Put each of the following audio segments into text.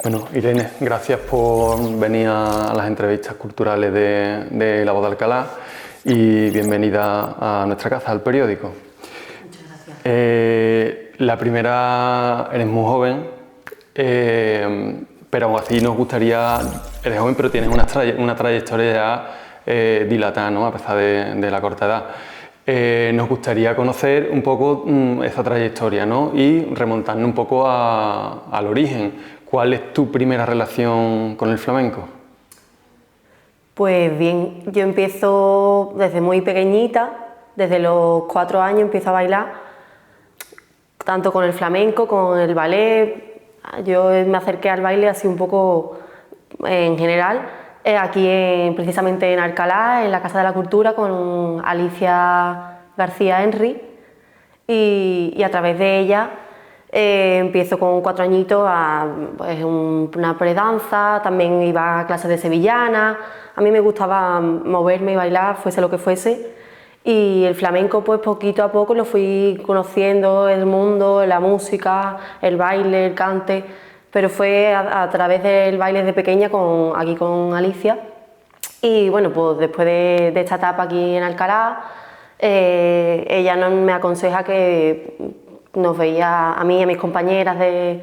Bueno, Irene, gracias por venir a las entrevistas culturales de La Voz de Alcalá y bienvenida a nuestra casa, al periódico. Muchas gracias. La primera, eres muy joven, pero aún así nos gustaría, eres joven pero tienes una trayectoria ya dilatada, ¿no? A pesar de la corta edad. Nos gustaría conocer un poco esa trayectoria, ¿no? Y remontarnos un poco al origen. ¿Cuál es tu primera relación con el flamenco? Pues bien, yo empiezo desde muy pequeñita, desde los 4 años empiezo a bailar, tanto con el flamenco, con el ballet. Yo me acerqué al baile así un poco en general, aquí precisamente en Alcalá, en la Casa de la Cultura, con Alicia García Henry, y a través de ella empiezo con 4 añitos a pues, una predanza, también iba a clases de sevillana. A mí me gustaba moverme y bailar, fuese lo que fuese, y el flamenco pues poquito a poco lo fui conociendo, el mundo, la música, el baile, el cante, pero fue a través del baile de pequeña aquí con Alicia. Y bueno, pues después de esta etapa aquí en Alcalá, ella me aconseja que nos veía a mí y a mis compañeras de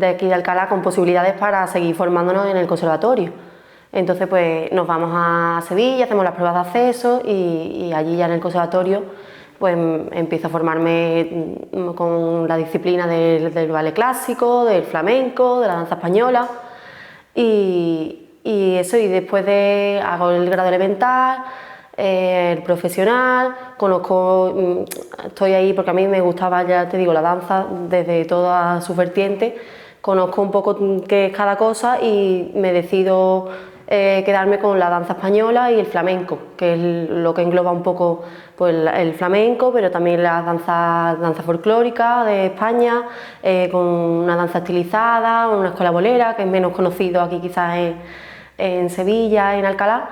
aquí de Alcalá con posibilidades para seguir formándonos en el conservatorio. Entonces pues nos vamos a Sevilla, hacemos las pruebas de acceso y allí ya en el conservatorio pues empiezo a formarme con la disciplina del ballet clásico, del flamenco, de la danza española y eso, y después hago el grado elemental, el profesional, estoy ahí porque a mí me gustaba, ya te digo, la danza desde toda su vertiente, conozco un poco qué es cada cosa y me decido quedarme con la danza española y el flamenco, que es lo que engloba un poco pues, el flamenco, pero también la danza folclórica de España, con una danza estilizada, una escuela bolera, que es menos conocido aquí quizás en Sevilla, en Alcalá.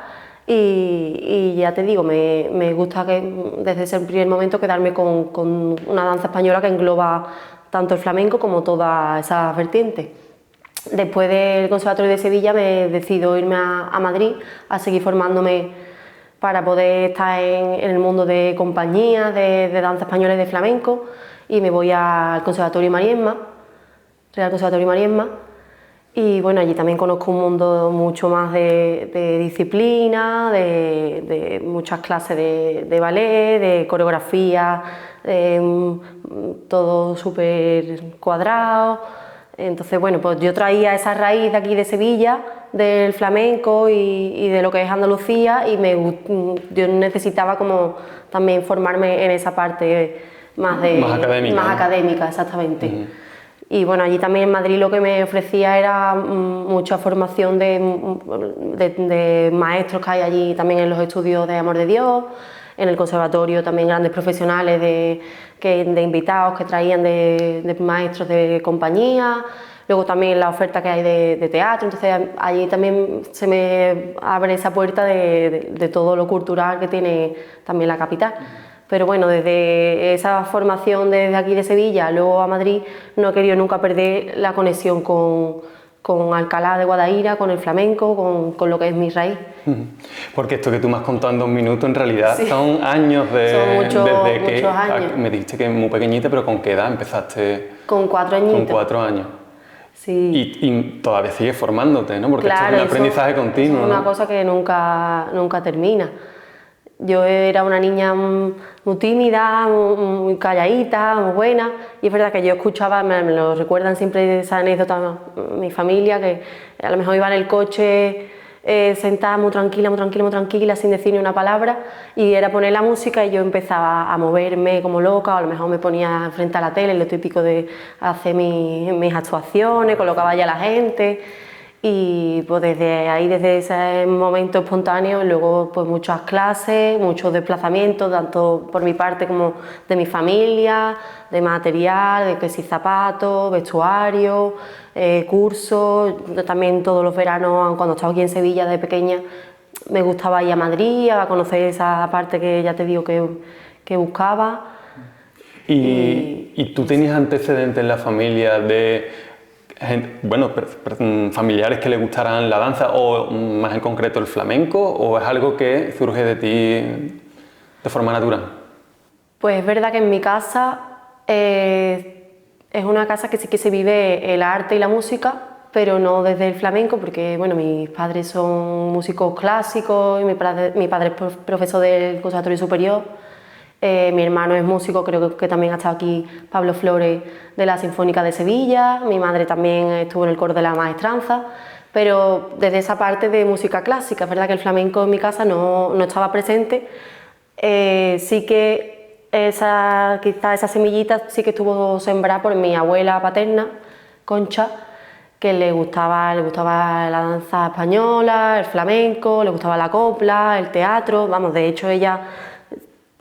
Y ya te digo, me gusta desde ese primer momento quedarme con una danza española que engloba tanto el flamenco como todas esas vertientes. Después del Conservatorio de Sevilla me decido irme a Madrid a seguir formándome para poder estar en el mundo de compañías de danza española y de flamenco, y me voy al Conservatorio Mariesma, Real Conservatorio Mariesma. Y bueno, allí también conozco un mundo mucho más de disciplina, de muchas clases de ballet, de coreografía, todo súper cuadrado. Entonces, bueno, pues yo traía esa raíz de aquí de Sevilla, del flamenco y de lo que es Andalucía, y yo necesitaba como también formarme en esa parte más académica, exactamente. Y bueno, allí también en Madrid lo que me ofrecía era mucha formación de maestros que hay allí también en los estudios de Amor de Dios, en el conservatorio también grandes profesionales de invitados que traían de maestros de compañía, luego también la oferta que hay de teatro. Entonces allí también se me abre esa puerta de todo lo cultural que tiene también la capital. Pero bueno, desde esa formación desde aquí de Sevilla, luego a Madrid, no he querido nunca perder la conexión con Alcalá de Guadaira, con el flamenco, con lo que es mi raíz. Porque esto que tú me has contado en 2 minutos, en realidad sí, son años son muchos años. Me dijiste que es muy pequeñita, pero ¿con qué edad empezaste? Con 4 añitos. Con 4 años. Sí. Y todavía sigues formándote, ¿no? Porque claro, esto es un aprendizaje continuo. Es una cosa que nunca termina. Yo era una niña muy tímida, muy calladita, muy buena, y es verdad que yo escuchaba, me lo recuerdan siempre esa anécdota mi familia, que a lo mejor iba en el coche sentada muy tranquila, sin decir ni una palabra, y era poner la música y yo empezaba a moverme como loca, o a lo mejor me ponía frente a la tele, lo típico de hacer mis actuaciones, colocaba ya a la gente. Y pues desde ese momento espontáneo, luego pues muchas clases, muchos desplazamientos, tanto por mi parte como de mi familia, de material, de que si zapatos, vestuario, cursos. También todos los veranos, cuando estaba aquí en Sevilla de pequeña, me gustaba ir a Madrid a conocer esa parte que ya te digo que que buscaba. ¿Y tú tenías antecedentes en la familia de bueno, familiares que le gustaran la danza o más en concreto el flamenco, o es algo que surge de ti de forma natural? Pues es verdad que en mi casa es una casa que sí que se vive el arte y la música, pero no desde el flamenco, porque bueno, mis padres son músicos clásicos y mi padre es profesor del Conservatorio Superior. Mi hermano es músico, creo que también ha estado aquí Pablo Flores de la Sinfónica de Sevilla, mi madre también estuvo en el coro de la Maestranza, pero desde esa parte de música clásica. Es verdad que el flamenco en mi casa no estaba presente. Sí que quizá esa semillita sí que estuvo sembrada por mi abuela paterna, Concha, que le gustaba la danza española, el flamenco, le gustaba la copla, el teatro. Vamos, de hecho ella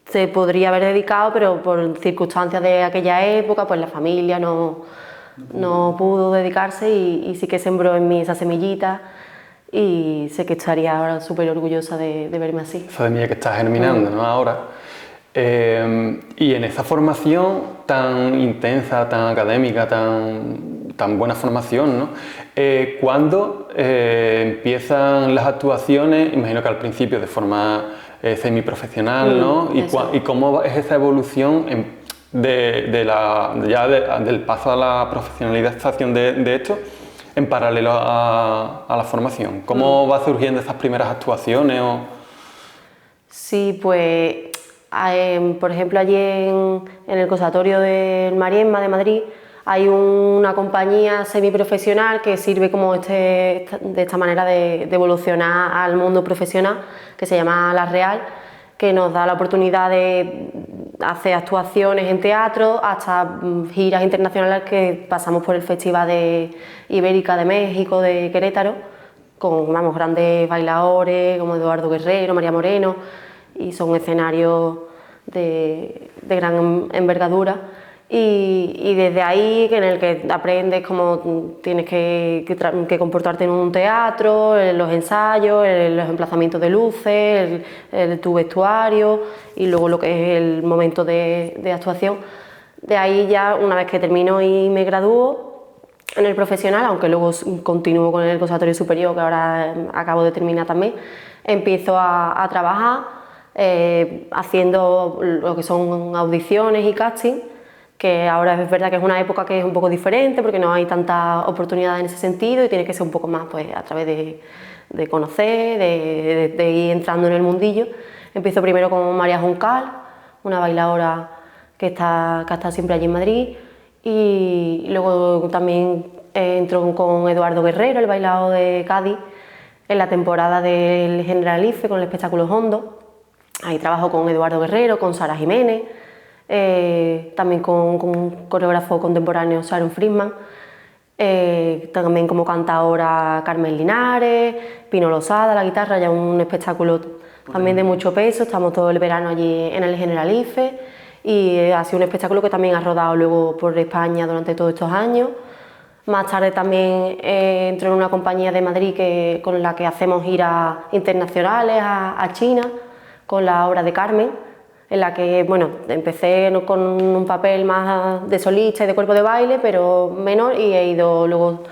se podría haber dedicado, pero por circunstancias de aquella época, pues la familia no pudo dedicarse, y sí que sembró en mí esa semillita, y sé que estaría ahora súper orgullosa de verme así. Esa semilla que está germinando, ¿no? Ahora. Y en esa formación tan intensa, tan académica, tan buena formación, ¿no? ¿Cuándo empiezan las actuaciones? Imagino que al principio de forma semiprofesional, ¿no? ¿Y cómo es esa evolución del paso a la profesionalización de esto en paralelo a la formación? ¿Cómo va surgiendo esas primeras actuaciones? Sí, pues por ejemplo allí en el Conservatorio del Mariemma de Madrid hay una compañía semiprofesional que sirve como de esta manera de evolucionar al mundo profesional, que se llama La Real, que nos da la oportunidad de hacer actuaciones en teatro, hasta giras internacionales, que pasamos por el Festival de Ibérica de México, de Querétaro, con grandes bailadores como Eduardo Guerrero, María Moreno, y son escenarios de gran envergadura. Y desde ahí, en el que aprendes cómo tienes que comportarte en un teatro, los ensayos, los emplazamientos de luces, tu vestuario, y luego lo que es el momento de actuación. De ahí ya, una vez que termino y me gradúo en el profesional, aunque luego continúo con el Conservatorio Superior, que ahora acabo de terminar también, empiezo a trabajar haciendo lo que son audiciones y casting, que ahora es verdad que es una época que es un poco diferente porque no hay tanta oportunidad en ese sentido, y tiene que ser un poco más pues a través de conocer, de ir entrando en el mundillo. Empiezo primero con María Juncal, una bailadora que está siempre allí en Madrid, y luego también entro con Eduardo Guerrero, el bailador de Cádiz, en la temporada del Generalife con el espectáculo Hondo. Ahí trabajo con Eduardo Guerrero, con Sara Jiménez, también con un coreógrafo contemporáneo, Sharon Friedman, también como cantadora Carmen Linares, Pino Losada, la guitarra, ya un espectáculo también de mucho peso. Estamos todo el verano allí en el Generalife, y ha sido un espectáculo que también ha rodado luego por España durante todos estos años. Más tarde también entro en una compañía de Madrid con la que hacemos giras internacionales a China, con la obra de Carmen, en la que bueno, empecé con un papel más de solista y de cuerpo de baile, pero menor, y he ido luego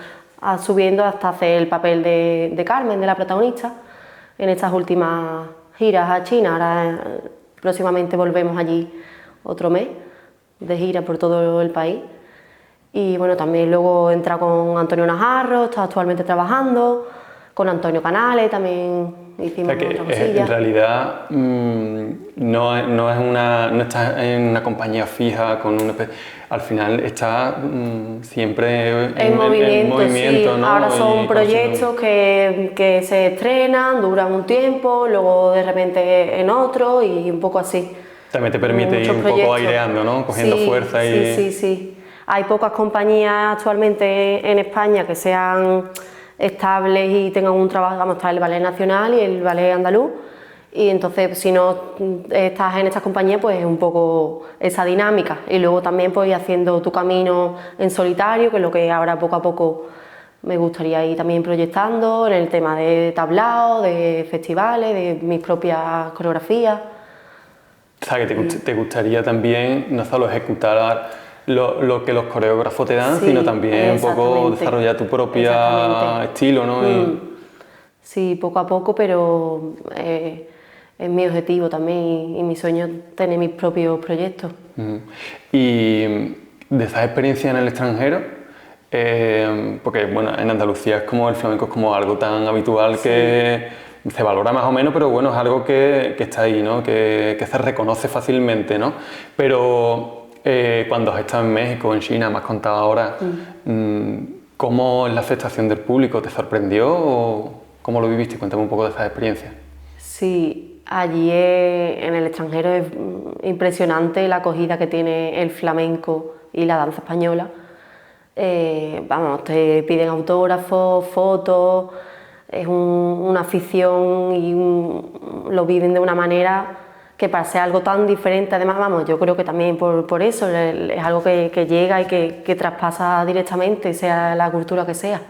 subiendo hasta hacer el papel de Carmen, de la protagonista, en estas últimas giras a China. Ahora próximamente volvemos allí otro mes de gira por todo el país. Y bueno, también luego he entrado con Antonio Najarro, está actualmente trabajando, con Antonio Canales también hicimos otra cosilla. En realidad no estás en una compañía fija, al final estás siempre en movimiento, sí. ¿no? Ahora son proyectos que se estrenan, duran un tiempo, luego de repente en otro, y un poco así. También te permite ir un poco aireando, ¿no? Cogiendo fuerza. Sí. Hay pocas compañías actualmente en España que sean estables y tengan un trabajo. Está el Ballet Nacional y el Ballet Andaluz, y entonces si no estás en estas compañías, pues es un poco esa dinámica, y luego también pues ir haciendo tu camino en solitario, que es lo que ahora poco a poco me gustaría ir también proyectando en el tema de tablao, de festivales, de mis propias coreografías. O sea, que te gustaría también no solo ejecutar lo que los coreógrafos te dan, Sí, sino también un poco desarrollar tu propio estilo, ¿no? Sí, poco a poco, pero es mi objetivo también y mi sueño tener mis propios proyectos. Y de esas experiencias en el extranjero, porque bueno, en Andalucía es como el flamenco es como algo tan habitual que se valora más o menos, pero bueno, es algo que está ahí, ¿no? Que se reconoce fácilmente, ¿no? Pero cuando has estado en México, en China, me has contado ahora, ¿cómo es la aceptación del público? ¿Te sorprendió o cómo lo viviste? Cuéntame un poco de esas experiencias. Sí, allí en el extranjero es impresionante la acogida que tiene el flamenco y la danza española. Vamos, te piden autógrafos, fotos, es una afición y lo viven de una manera que para ser algo tan diferente, además, vamos, yo creo que también por eso es algo que llega y que traspasa directamente, sea la cultura que sea.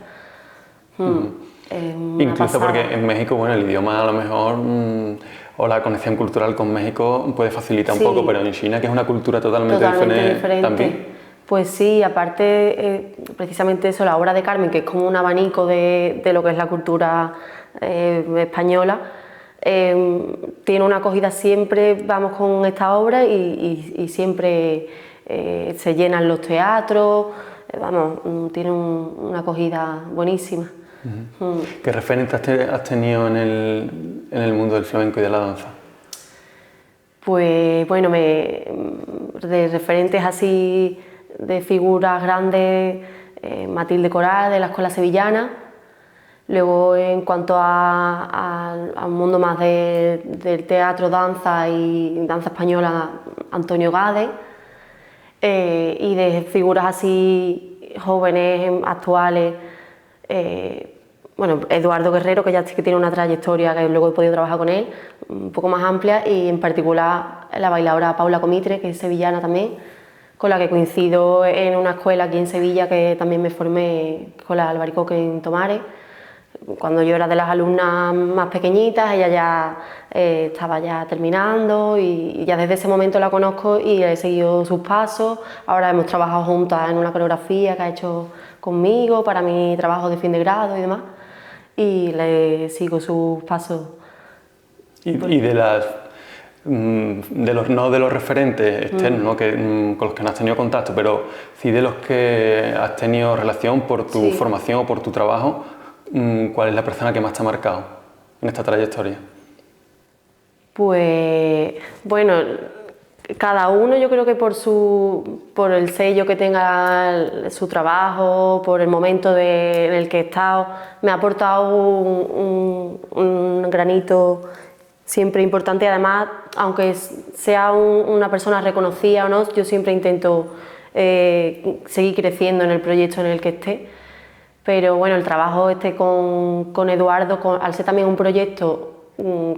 Incluso porque en México, bueno, el idioma a lo mejor o la conexión cultural con México puede facilitar un poco, pero en China, que es una cultura totalmente diferente también. Pues sí, aparte, precisamente eso, la obra de Carmen, que es como un abanico de lo que es la cultura española, tiene una acogida siempre, vamos con esta obra y siempre se llenan los teatros, vamos, tiene una acogida buenísima. ¿Qué referentes has tenido en el mundo del flamenco y de la danza? Pues bueno, de referentes así, de figuras grandes, Matilde Coral de la Escuela Sevillana. Luego, en cuanto a un mundo más del teatro, danza y danza española, Antonio Gade. Y de figuras así jóvenes, actuales, bueno, Eduardo Guerrero, que ya sí que tiene una trayectoria, que luego he podido trabajar con él, un poco más amplia, y en particular la bailadora Paula Comitre, que es sevillana también, con la que coincido en una escuela aquí en Sevilla, que también me formé con la Albaricoque en Tomares. Cuando yo era de las alumnas más pequeñitas, ella ya estaba ya terminando y ya desde ese momento la conozco y he seguido sus pasos. Ahora hemos trabajado juntas en una coreografía que ha hecho conmigo para mi trabajo de fin de grado y demás, y le sigo sus pasos. Y de los referentes externos, ¿no? Con los que no has tenido contacto, pero sí de los que has tenido relación por tu formación o por tu trabajo, ¿cuál es la persona que más te ha marcado en esta trayectoria? Pues bueno, cada uno, yo creo que por el sello que tenga su trabajo, por el momento en el que he estado, me ha aportado un granito siempre importante. Además, aunque sea una persona reconocida o no, yo siempre intento seguir creciendo en el proyecto en el que esté. Pero bueno, el trabajo con Eduardo, al ser también un proyecto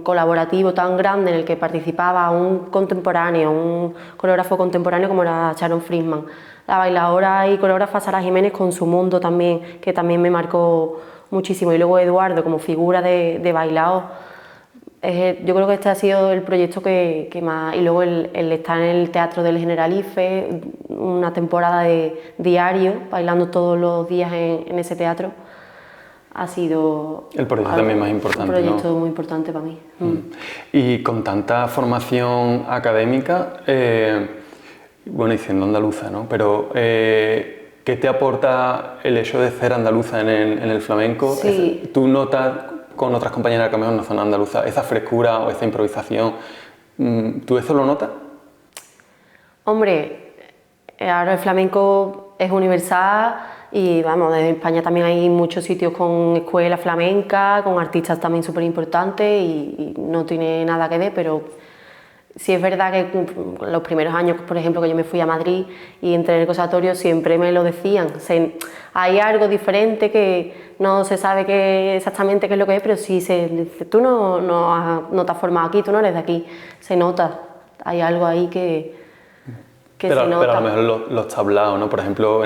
colaborativo tan grande en el que participaba un contemporáneo, un coreógrafo contemporáneo como era Sharon Friedman, la bailadora y coreógrafa Sara Jiménez con su mundo también, que también me marcó muchísimo, y luego Eduardo como figura de bailador. Yo creo que este ha sido el proyecto que más, y luego el estar en el Teatro del Generalife, una temporada de diario, bailando todos los días en ese teatro, ha sido el proyecto también más importante, un proyecto, ¿no? Muy importante para mí. Y con tanta formación académica, bueno, y siendo andaluza, ¿no? Pero ¿qué te aporta el hecho de ser andaluza en el flamenco? Sí. ¿Tú notas con otras compañeras que a lo mejor no son andaluzas esa frescura o esa improvisación? ¿Tú eso lo notas? Hombre, ahora el flamenco es universal y vamos, desde España también hay muchos sitios con escuelas flamencas, con artistas también súper importantes y no tiene nada que ver, pero sí es verdad que los primeros años, por ejemplo, que yo me fui a Madrid y entré en el conservatorio, siempre me lo decían. Hay algo diferente que no se sabe exactamente qué es lo que es, pero sí se dice, tú no te has formado aquí, tú no eres de aquí. Se nota, hay algo ahí que se nota. Pero a lo mejor los tablaos, ¿no? Por ejemplo,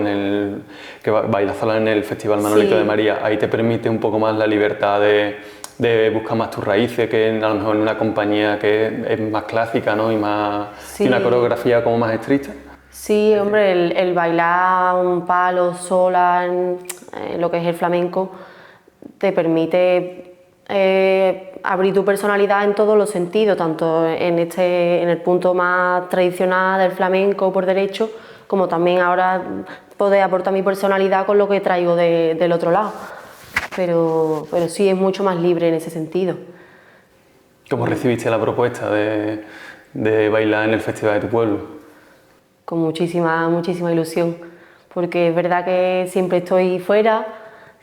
que bailas sola en el Festival Manolito de María, ahí te permite un poco más la libertad de de buscar más tus raíces que a lo mejor en una compañía que es más clásica, ¿no? Y más, Sí. y una coreografía como más estricta. Sí, hombre, el bailar un palo sola en lo que es el flamenco te permite abrir tu personalidad en todos los sentidos, tanto en el punto más tradicional del flamenco por derecho, como también ahora poder aportar mi personalidad con lo que traigo del otro lado. Pero sí es mucho más libre en ese sentido. ¿Cómo recibiste la propuesta de bailar en el Festival de tu pueblo? Con muchísima ilusión, porque es verdad que siempre estoy fuera,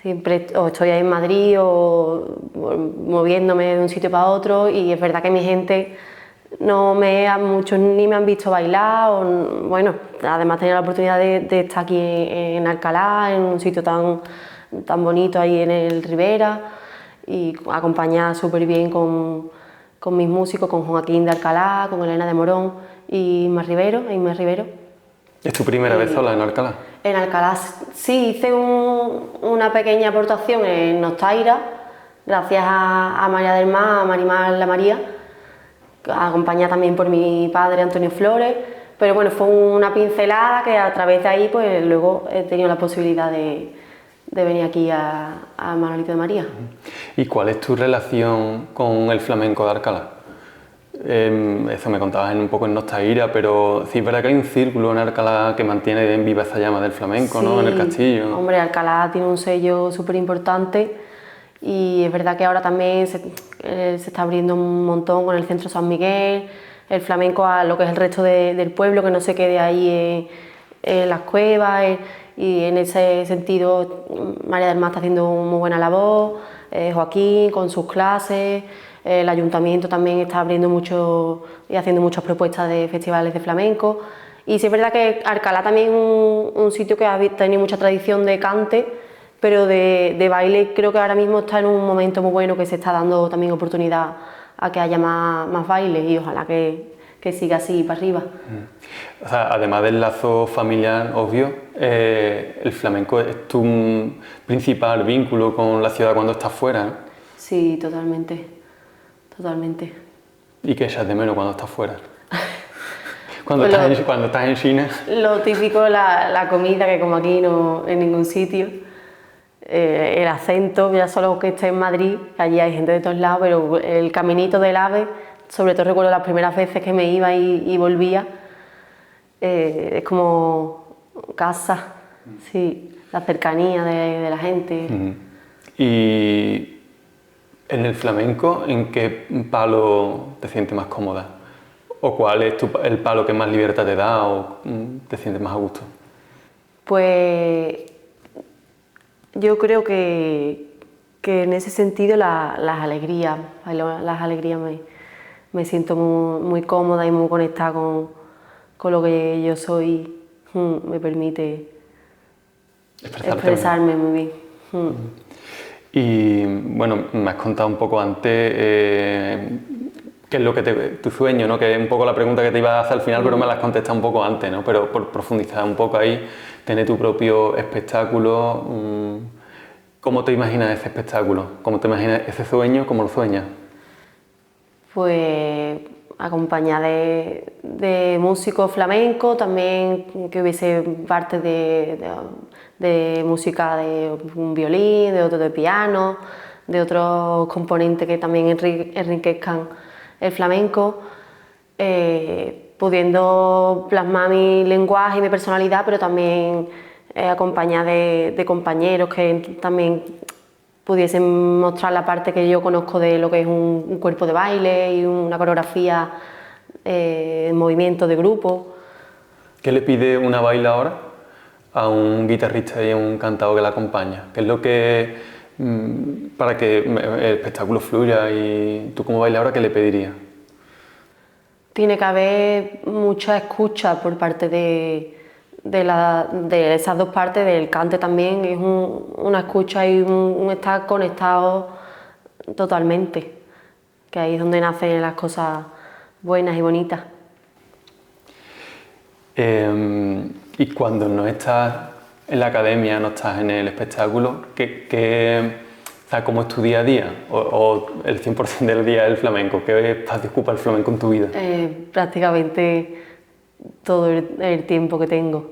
siempre o estoy ahí en Madrid o moviéndome de un sitio para otro, y es verdad que mi gente muchos ni me han visto bailar, o, bueno, además tenía la oportunidad de estar aquí en Alcalá, en un sitio tan bonito ahí en el Ribera, y acompañada súper bien con mis músicos, con Joaquín de Alcalá, con Elena de Morón y Inma Rivero. ¿Es tu primera vez sola en Alcalá? En Alcalá sí, hice una pequeña aportación en Nostaira, gracias a María del Mar, a Marimar La María, acompañada también por mi padre Antonio Flores, pero bueno, fue una pincelada que a través de ahí pues luego he tenido la posibilidad de venir aquí a Manolito de María. ¿Y cuál es tu relación con el flamenco de Alcalá? Eso me contabas un poco en Nostaira, pero sí es verdad que hay un círculo en Alcalá que mantiene en viva esa llama del flamenco, Sí, ¿no? En el castillo. Hombre, Alcalá tiene un sello súper importante y es verdad que ahora también se está abriendo un montón con el Centro San Miguel, el flamenco a lo que es el resto del pueblo, que no se quede ahí en las cuevas, y en ese sentido María del Mar está haciendo muy buena labor, Joaquín con sus clases. El ayuntamiento también está abriendo mucho y haciendo muchas propuestas de festivales de flamenco. Y sí es verdad que Alcalá también es un sitio que ha tenido mucha tradición de cante, pero de baile creo que ahora mismo está en un momento muy bueno, que se está dando también oportunidad a que haya más baile, y ojalá que siga así para arriba. O sea, además del lazo familiar obvio, el flamenco es tu principal vínculo con la ciudad cuando estás fuera, ¿no? Sí, totalmente. ¿Y qué echas de menos cuando estás fuera? Cuando estás en China. Lo típico, la comida, que como aquí no en ningún sitio. El acento, ya solo que esté en Madrid, allí hay gente de todos lados, pero el caminito del AVE, sobre todo recuerdo las primeras veces que me iba y volvía, es como casa, sí, la cercanía de la gente. Y en el flamenco, ¿en qué palo te sientes más cómoda? ¿O cuál es el palo que más libertad te da o te sientes más a gusto? Pues yo creo que en ese sentido las alegrías me siento muy cómoda y muy conectada con lo que yo soy, me permite expresarme muy bien. Y bueno, me has contado un poco antes qué es lo que tu sueño, ¿no? Que es un poco la pregunta que te iba a hacer al final, pero me la has contestado un poco antes, ¿no? Pero por profundizar un poco ahí, tener tu propio espectáculo, ¿cómo te imaginas ese espectáculo? ¿Cómo te imaginas ese sueño? ¿Cómo lo sueñas? Pues acompañada de músicos flamencos, también que hubiese parte de música de un violín, de otro de piano, de otros componentes que también enriquezcan el flamenco, pudiendo plasmar mi lenguaje y mi personalidad, pero también acompañada de compañeros que también pudiesen mostrar la parte que yo conozco de lo que es un cuerpo de baile y una coreografía en movimiento de grupo. ¿Qué le pide una bailaora a un guitarrista y a un cantador que la acompaña? ¿Qué es lo que, para que el espectáculo fluya, y tú como bailaora, qué le pedirías? Tiene que haber mucha escucha por parte de esas dos partes, del cante también, es una escucha y un estar conectado totalmente, que ahí es donde nacen las cosas buenas y bonitas. Y cuando no estás en la academia, no estás en el espectáculo, O sea, ¿cómo es tu día a día? ¿O el 100% del día es el flamenco? ¿Qué espacio ocupa el flamenco en tu vida? Prácticamente todo el tiempo que tengo.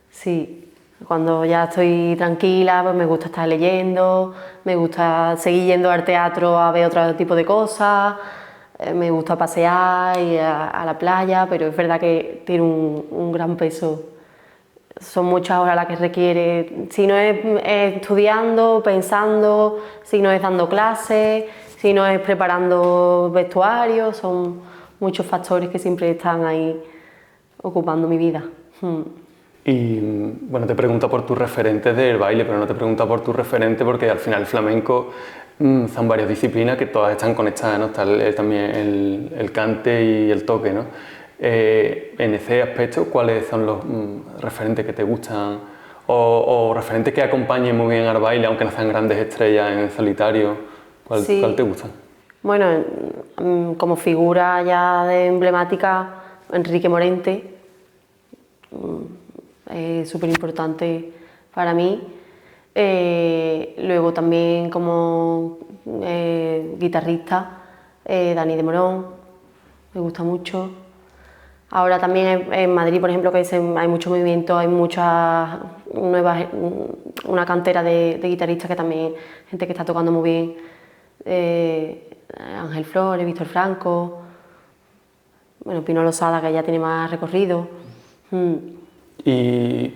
Sí, cuando ya estoy tranquila, pues me gusta estar leyendo, me gusta seguir yendo al teatro a ver otro tipo de cosas, me gusta pasear, ir a la playa, pero es verdad que tiene un gran peso. Son muchas horas las que requiere, si no es estudiando, pensando, si no es dando clases, si no es preparando vestuarios, son muchos factores que siempre están ahí ocupando mi vida. Y bueno, te pregunto por tus referentes del baile, pero no te pregunto por tu referente porque al final el flamenco son varias disciplinas que todas están conectadas, ¿no? Está también el cante y el toque, ¿no? En ese aspecto, ¿cuáles son los referentes que te gustan o referentes que acompañen muy bien al baile, aunque no sean grandes estrellas en solitario? ¿Cuál te gusta? Bueno, como figura ya de emblemática, Enrique Morente es súper importante para mí. Luego también como guitarrista, Dani de Morón, me gusta mucho. Ahora también en Madrid, por ejemplo, que hay mucho movimiento, hay muchas nuevas, una cantera de guitarristas que también, gente que está tocando muy bien, Ángel Flores, Víctor Franco, bueno, Pino Losada, que ya tiene más recorrido. Y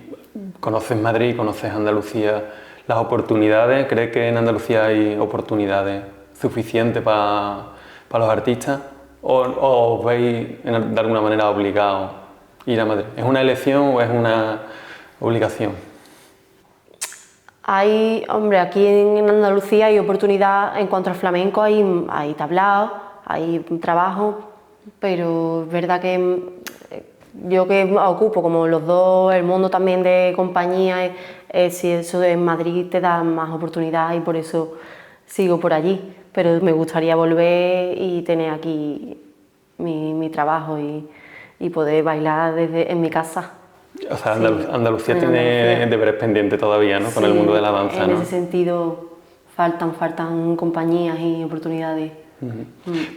conoces Madrid, conoces Andalucía, las oportunidades, ¿crees que en Andalucía hay oportunidades suficientes para los artistas? ¿O os veis de alguna manera obligados a ir a Madrid? ¿Es una elección o es una obligación? Hombre, aquí en Andalucía hay oportunidad en cuanto al flamenco, hay tablaos, hay trabajo, pero es verdad que yo que ocupo como los dos, el mundo también de compañía, si eso en Madrid te da más oportunidad y por eso sigo por allí, pero me gustaría volver y tener aquí mi trabajo y poder bailar en mi casa. O sea, Sí, Andalucía en tiene Andalucía. deberes pendientes todavía, ¿no? Con Sí, el mundo de la danza, en ¿no? ese sentido faltan compañías y oportunidades.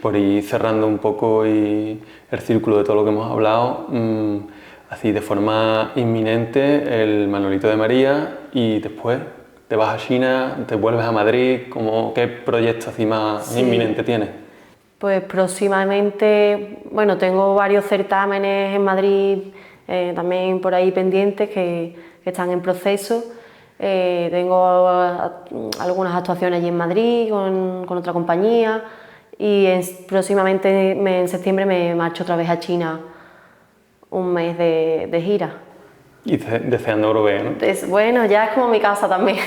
Por ir cerrando un poco y el círculo de todo lo que hemos hablado, así de forma inminente el Manolito de María y después te vas a China, te vuelves a Madrid, ¿qué proyecto así más inminente tienes? Pues próximamente, bueno, tengo varios certámenes en Madrid, también por ahí pendientes que están en proceso. Tengo algunas actuaciones allí en Madrid con otra compañía y próximamente en septiembre me marcho otra vez a China un mes de gira. Y deseando Eurobé, ¿no? Bueno, ya es como mi casa también.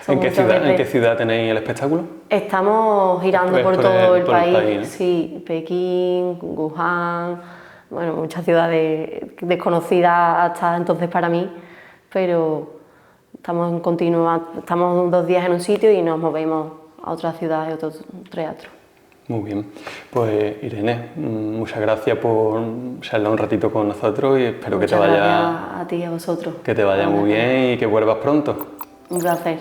¿En qué ciudad tenéis el espectáculo? Estamos girando por todo el país, ¿no? sí, Pekín, Wuhan, bueno, muchas ciudades desconocidas hasta entonces para mí, pero estamos 2 días en un sitio y nos movemos a otra ciudad y otro teatro. Muy bien, pues Irene, muchas gracias por charlar un ratito con nosotros y espero que te vaya, gracias a ti y a vosotros. que te vaya muy bien y que vuelvas pronto. Un placer.